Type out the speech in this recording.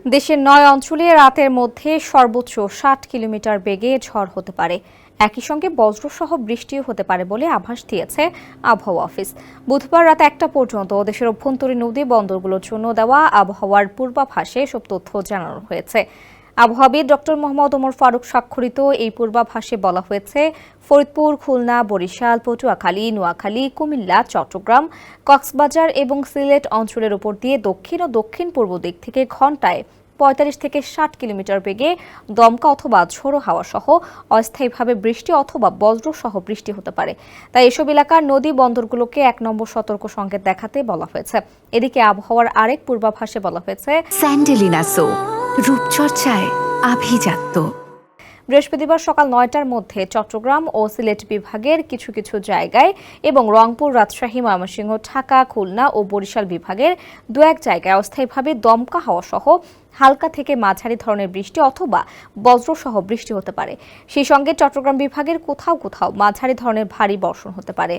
দেশের ৯ অঞ্চলে রাতের মধ্যে সর্বোচ্চ ৬০ কিলোমিটার বেগে ঝড় হতে পারে। একই সঙ্গে বজ্রসহ বৃষ্টিও হতে পারে বলে আভাস দিয়েছে আবহাওয়া অফিস। বুধবার রাত ১টা পর্যন্ত দেশের অভ্যন্তরীণ নদী বন্দরগুলোর জন্য দেওয়া আবহাওয়ার পূর্বাভাসে এসব তথ্য জানানো হয়েছে। আবহাওয়াবিদ ডক্টর মোহাম্মদ ওমর ফারুক স্বাক্ষরিত এই পূর্বাভাসে বলা হয়েছে, ফরিদপুর, খুলনা, বরিশাল, পটুয়াখালী, নোয়াখালী, কুমিল্লা, চট্টগ্রাম, কক্সবাজার এবং সিলেট অঞ্চলের উপর দিয়ে দক্ষিণ ও দক্ষিণ পূর্ব দিক থেকে ঘণ্টায় ৪৫ থেকে ৬০ কিলোমিটার বেগে দমকা অথবা ঝোড়ো হাওয়া সহ অস্থায়ীভাবে বৃষ্টি অথবা বজ্রসহ বৃষ্টি হতে পারে। তাই এসব এলাকার নদী বন্দরগুলোকে ১ নম্বর সতর্ক সংকেত দেখাতে বলা হয়েছে। এদিকে আবহাওয়ার আরেক পূর্বাভাসে বলা হয়েছে, স্যান্ডেলিনা সো রূপচর্চায় আভিজাত্য। বৃহস্পতিবার সকাল ৯টার মধ্যে চট্টগ্রাম ও সিলেট বিভাগের কিছু কিছু জায়গায় এবং রংপুর, রাজশাহী, ময়মনসিংহ, ঢাকা, খুলনা ও বরিশাল বিভাগের দু-এক জায়গায় অস্থায়ীভাবে দমকা হাওয়া সহ হালকা থেকে মাঝারি ধরনের বৃষ্টি অথবা বজ্রসহ বৃষ্টি হতে পারে। সেই সঙ্গে চট্টগ্রাম বিভাগের কোথাও কোথাও মাঝারি ধরনের ভারী বর্ষণ হতে পারে।